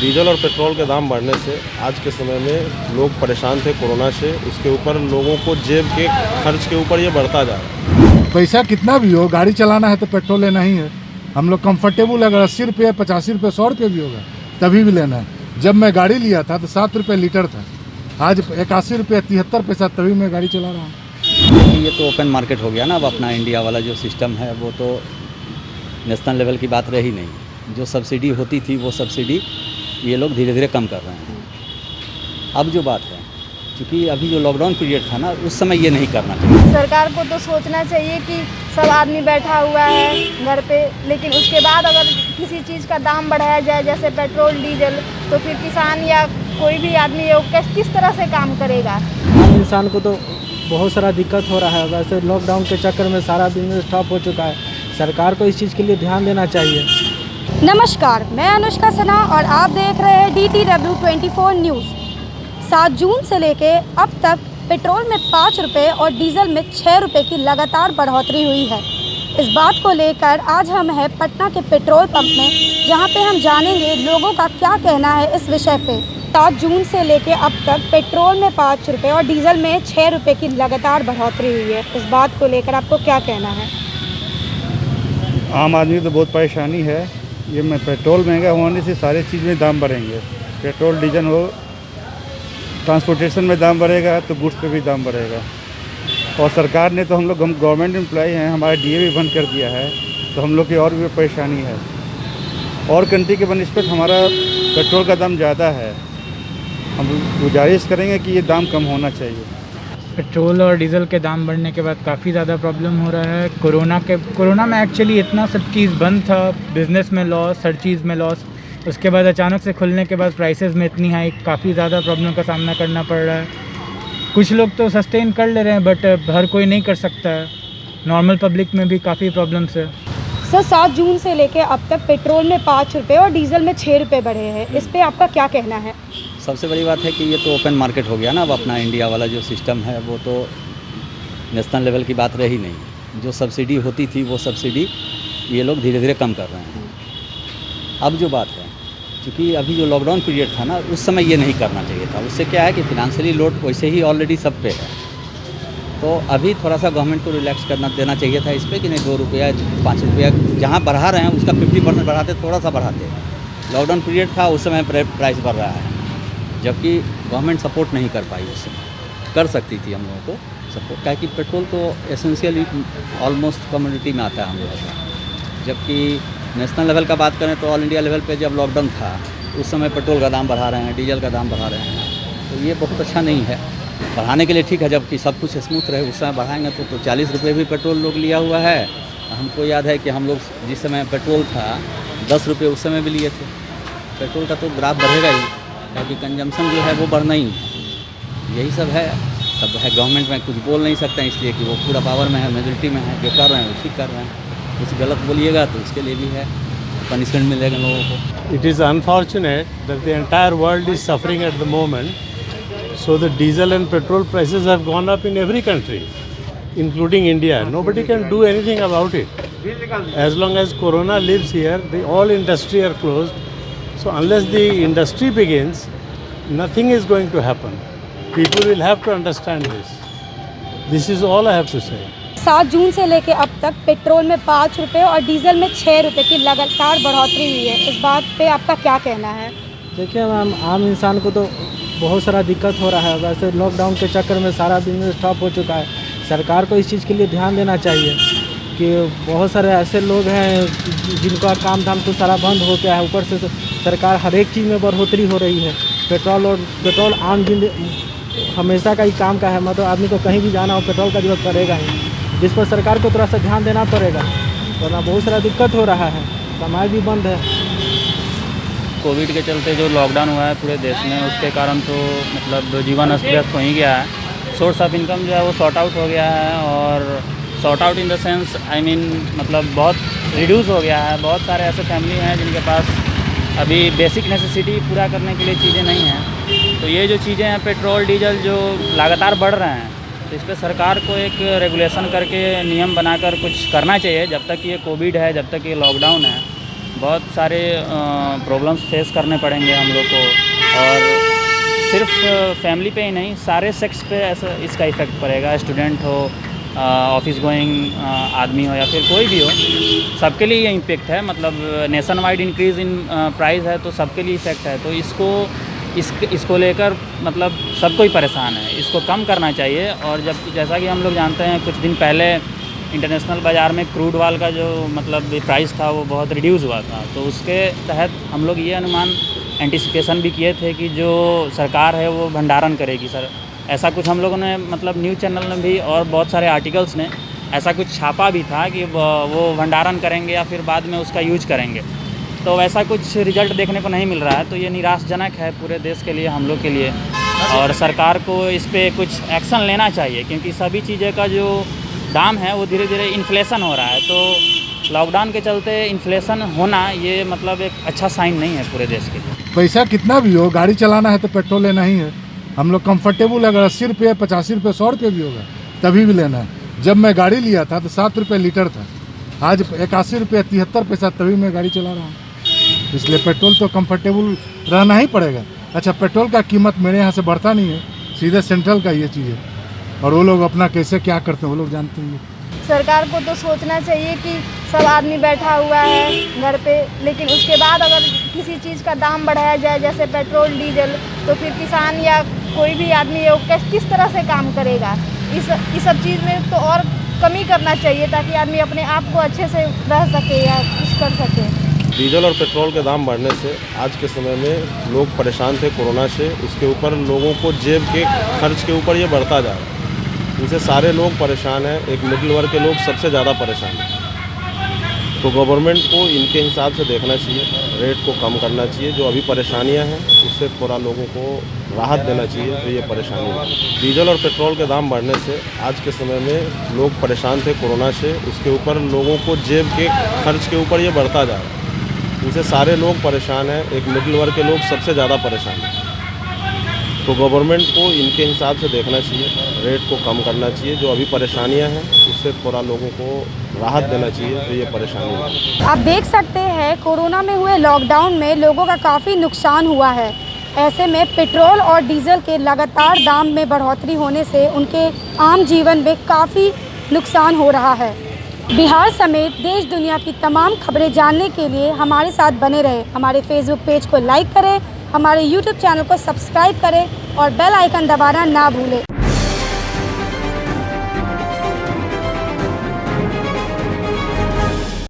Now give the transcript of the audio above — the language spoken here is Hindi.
डीजल और पेट्रोल के दाम बढ़ने से आज के समय में लोग परेशान थे कोरोना से। उसके ऊपर लोगों को जेब के खर्च के ऊपर ये बढ़ता जा रहा है। पैसा कितना भी हो, गाड़ी चलाना है तो पेट्रोल लेना ही है। हम लोग कंफर्टेबल, अगर 80 रुपये 85 रुपये 100 रुपये भी होगा तभी भी लेना है। जब मैं गाड़ी लिया था तो 7 रुपये लीटर था, आज 81 रुपये 73 पैसा, तभी मैं गाड़ी चला रहा हूँ। ये तो ओपन मार्केट हो गया ना। अब अपना इंडिया वाला जो सिस्टम है वो तो नेशनल लेवल की बात रही नहीं। जो सब्सिडी होती थी वो सब्सिडी ये लोग धीरे धीरे कम कर रहे हैं। अब जो बात है, क्योंकि अभी जो लॉकडाउन पीरियड था ना, उस समय ये नहीं करना चाहिए। सरकार को तो सोचना चाहिए कि सब आदमी बैठा हुआ है घर पे, लेकिन उसके बाद अगर किसी चीज़ का दाम बढ़ाया जाए जैसे पेट्रोल डीजल, तो फिर किसान या कोई भी आदमी किस तरह से काम करेगा। आम इंसान को तो बहुत सारा दिक्कत हो रहा है। वैसे लॉकडाउन के चक्कर में सारा बिजनेस ठप हो चुका है। सरकार को इस चीज़ के लिए ध्यान देना चाहिए। नमस्कार, मैं अनुष्का सना और आप देख रहे हैं DTW 24 न्यूज़। 7 जून से लेके अब तक पेट्रोल में 5 रुपये और डीजल में 6 रुपये की लगातार बढ़ोतरी हुई है। इस बात को लेकर आज हम हैं पटना के पेट्रोल पंप में, जहां पे हम जानेंगे लोगों का क्या कहना है इस विषय पे। 7 जून से लेके अब तक पेट्रोल में 5 रुपये और डीजल में 6 रुपये की लगातार बढ़ोतरी हुई है। इस बात को लेकर आपको क्या कहना है? आम आदमी तो बहुत परेशानी है। ये में पेट्रोल महंगा होने से सारी चीज़ में दाम बढ़ेंगे। पेट्रोल डीजल हो, ट्रांसपोर्टेशन में दाम बढ़ेगा तो गुड्स पे भी दाम बढ़ेगा। और सरकार ने तो हम गवर्नमेंट एम्प्लॉय हैं, हमारा DA भी बंद कर दिया है, तो हम लोग की और भी परेशानी है। और कंट्री के बनस्पत हमारा पेट्रोल का दाम ज़्यादा है। हम गुजारिश करेंगे कि ये दाम कम होना चाहिए। पेट्रोल और डीज़ल के दाम बढ़ने के बाद काफ़ी ज़्यादा प्रॉब्लम हो रहा है। कोरोना में एक्चुअली इतना सब चीज़ बंद था, बिज़नेस में लॉस, हर चीज़ में लॉस। उसके बाद अचानक से खुलने के बाद प्राइसेस में इतनी हाई, काफ़ी ज़्यादा प्रॉब्लम का सामना करना पड़ रहा है। कुछ लोग तो सस्टेन कर ले रहे हैं, बट हर कोई नहीं कर सकता है। नॉर्मल पब्लिक में भी काफ़ी प्रॉब्लम्स है। सर, 7 जून से लेके अब तक पेट्रोल में 5 रुपये और डीजल में 6 रुपये बढ़े हैं। इस पे आपका क्या कहना है? सबसे बड़ी बात है कि ये तो ओपन मार्केट हो गया ना। अब अपना इंडिया वाला जो सिस्टम है वो तो नेशनल लेवल की बात रही नहीं। जो सब्सिडी होती थी वो सब्सिडी ये लोग धीरे धीरे कम कर रहे हैं। अब जो बात है, क्योंकि अभी जो लॉकडाउन पीरियड था ना, उस समय ये नहीं करना चाहिए था। उससे क्या है कि फिनंशियली लोड वैसे ही ऑलरेडी सब पे है, तो अभी थोड़ा सा गवर्नमेंट को रिलैक्स करना देना चाहिए था इस पर कि नहीं 2 रुपया 5 रुपया जहाँ बढ़ा रहे हैं उसका 50% बढ़ाते, थोड़ा सा बढ़ाते। लॉकडाउन पीरियड था, उस समय प्राइस बढ़ रहा है, जबकि गवर्नमेंट सपोर्ट नहीं कर पाई। उस समय कर सकती थी हम लोगों को सपोर्ट, क्या कि पेट्रोल तो एसेंशियली ऑलमोस्ट कम्युनिटी में आता है हम लोगों का। जबकि नेशनल लेवल का बात करें तो ऑल इंडिया लेवल पे जब लॉकडाउन था उस समय पेट्रोल का दाम बढ़ा रहे हैं, डीजल का दाम बढ़ा रहे हैं, तो ये बहुत अच्छा नहीं है। बढ़ाने के लिए ठीक है, जबकि सब कुछ स्मूथ रहे उस समय बढ़ाएंगे तो 40 रुपये भी पेट्रोल लोग लिया हुआ है। हमको याद है कि हम लोग जिस समय पेट्रोल था 10 रुपये उस समय भी लिए थे। पेट्रोल का तो ग्राफ बढ़ेगा ही, क्योंकि कंजम्पशन जो है वो बढ़ना ही है। यही सब है। तब है गवर्नमेंट में कुछ बोल नहीं सकते हैं, इसलिए कि वो पूरा पावर में है, मेजोरिटी में है, जो कर रहे हैं वो ठीक कर रहे हैं। कुछ गलत बोलिएगा तो उसके लिए भी है, पनिशमेंट मिलेगा लोगों को। It is unfortunate that the entire world is suffering at the moment. So the diesel and petrol prices have gone up in every country, including India. Nobody can do anything about it. As long as Corona lives here, all industry are closed. So unless the industry begins, nothing is going to happen. People will have to understand this. This is all I have to say. 7 जून से लेके अब तक पेट्रोल में 5 रुपये और डीजल में 6 रुपये की लगातार बढ़ोतरी हुई है। इस बात पे आपका क्या कहना है? देखिए मैम, आम इंसान को तो बहुत सारा दिक्कत हो रहा है। वैसे लॉकडाउन के चक्कर में सारा बिजनेस ठप हो चुका है। सरकार को इस चीज़ के लिए ध्यान देना चाहिए कि बहुत सारे ऐसे लोग हैं जिनका काम धाम तो सारा बंद हो गया है। ऊपर से सरकार हर एक चीज़ में बढ़ोतरी हो रही है। पेट्रोल आम हमेशा का ही काम का है। मतलब आदमी को कहीं भी जाना हो पेट्रोल का जरूरत पड़ेगा ही, जिस पर सरकार को थोड़ा सा ध्यान देना पड़ेगा, वरना बहुत सारा दिक्कत हो रहा है। कमाई भी बंद है। कोविड के चलते जो लॉकडाउन हुआ है पूरे देश में, उसके कारण तो मतलब जीवन अस्त व्यस्त हो ही गया है। सोर्स ऑफ इनकम जो है वो सॉर्ट आउट हो गया है, और sort out in the sense मतलब बहुत रिड्यूस हो गया है। बहुत सारे ऐसे फैमिली हैं जिनके पास अभी बेसिक नेसेसिटी पूरा करने के लिए चीज़ें नहीं हैं। तो ये जो चीज़ें हैं पेट्रोल डीजल जो लगातार बढ़ रहे हैं, तो इस पर सरकार को एक रेगुलेशन करके नियम बनाकर कुछ करना चाहिए। जब तक ये कोविड है, जब तक ये लॉकडाउन है, बहुत सारे प्रॉब्लम्स फेस करने पड़ेंगे हम लोग को। और सिर्फ फैमिली पे ही नहीं, सारे सेक्स पे ऐसा इसका इफ़ेक्ट पड़ेगा। स्टूडेंट हो, ऑफिस गोइंग आदमी हो या फिर कोई भी हो, सबके लिए ये इम्पेक्ट है। मतलब nation wide increase in price है तो सबके लिए इफ़ेक्ट है। तो इसको लेकर मतलब सब कोई परेशान है, इसको कम करना चाहिए। और जैसा कि हम लोग जानते हैं, कुछ दिन पहले इंटरनेशनल बाज़ार में क्रूड ऑयल का जो मतलब प्राइस था वो बहुत रिड्यूस हुआ था। तो उसके तहत हम लोग ये अनुमान एंटिसिपेशन भी किए थे कि जो सरकार है वो भंडारण करेगी। सर ऐसा कुछ हम लोगों ने मतलब न्यूज़ चैनल में भी और बहुत सारे आर्टिकल्स ने ऐसा कुछ छापा भी था कि वो भंडारण करेंगे या फिर बाद में उसका यूज करेंगे। तो वैसा कुछ रिजल्ट देखने को नहीं मिल रहा है। तो ये निराशाजनक है पूरे देश के लिए, हम लोग के लिए। और सरकार को इस पर कुछ एक्शन लेना चाहिए, क्योंकि सभी चीज़ें का जो दाम है वो धीरे धीरे इन्फ्लेशन हो रहा है। तो लॉकडाउन के चलते इन्फ्लेशन होना ये मतलब एक अच्छा साइन नहीं है पूरे देश के लिए। पैसा कितना भी हो, गाड़ी चलाना है तो पेट्रोल लेना ही है। हम लोग कंफर्टेबल, अगर 80 रुपये 85 रुपये 100 रुपये भी होगा तभी भी लेना है। जब मैं गाड़ी लिया था तो 7 रुपये लीटर था, आज 81 रुपये 73 पैसा, तभी मैं गाड़ी चला रहा हूँ। इसलिए पेट्रोल तो कंफर्टेबल रहना ही पड़ेगा। अच्छा, पेट्रोल का कीमत मेरे यहाँ से बढ़ता नहीं है, सीधे सेंट्रल का ये चीज़ है। और वो लोग अपना कैसे क्या करते हैं वो लोग जानते हैं। सरकार को तो सोचना चाहिए कि सब आदमी बैठा हुआ है घर पे, लेकिन उसके बाद अगर किसी चीज़ का दाम बढ़ाया जाए, जैसे पेट्रोल डीजल, तो फिर किसान या कोई भी आदमी है वो किस तरह से काम करेगा। इस सब चीज़ में तो और कमी करना चाहिए ताकि आदमी अपने आप को अच्छे से रह सके या कुछ कर सके। डीजल और पेट्रोल के दाम बढ़ने से आज के समय में लोग परेशान थे कोरोना से। उसके ऊपर लोगों को जेब के खर्च के ऊपर ये बढ़ता जा रहा है। इनसे सारे लोग परेशान हैं। एक मिडिल वर्ग के लोग सबसे ज़्यादा परेशान हैं। तो गवर्नमेंट को इनके हिसाब से देखना चाहिए, रेट को कम करना चाहिए। जो अभी परेशानियां हैं उससे थोड़ा लोगों को राहत देना चाहिए। तो ये परेशानी है, डीजल और पेट्रोल के दाम बढ़ने से आज के समय में लोग परेशान थे कोरोना से। उसके ऊपर लोगों को जेब के खर्च के ऊपर ये बढ़ता जा रहा है। इनसे सारे लोग परेशान हैं। एक मिडिल वर्ग के लोग सबसे ज़्यादा परेशान हैं। तो गवर्नमेंट को इनके हिसाब से देखना चाहिए, रेट को कम करना चाहिए। जो अभी परेशानियां हैं उससे थोड़ा लोगों को राहत देना चाहिए। तो ये परेशानी है। आप देख सकते हैं कोरोना में हुए लॉकडाउन में लोगों का काफ़ी नुकसान हुआ है। ऐसे में पेट्रोल और डीजल के लगातार दाम में बढ़ोतरी होने से उनके आम जीवन में काफ़ी नुकसान हो रहा है। बिहार समेत देश दुनिया की तमाम खबरें जानने के लिए हमारे साथ बने रहे। हमारे फेसबुक पेज को लाइक करें, हमारे यूट्यूब चैनल को सब्सक्राइब करें और बेल आइकन दबाना ना भूलें।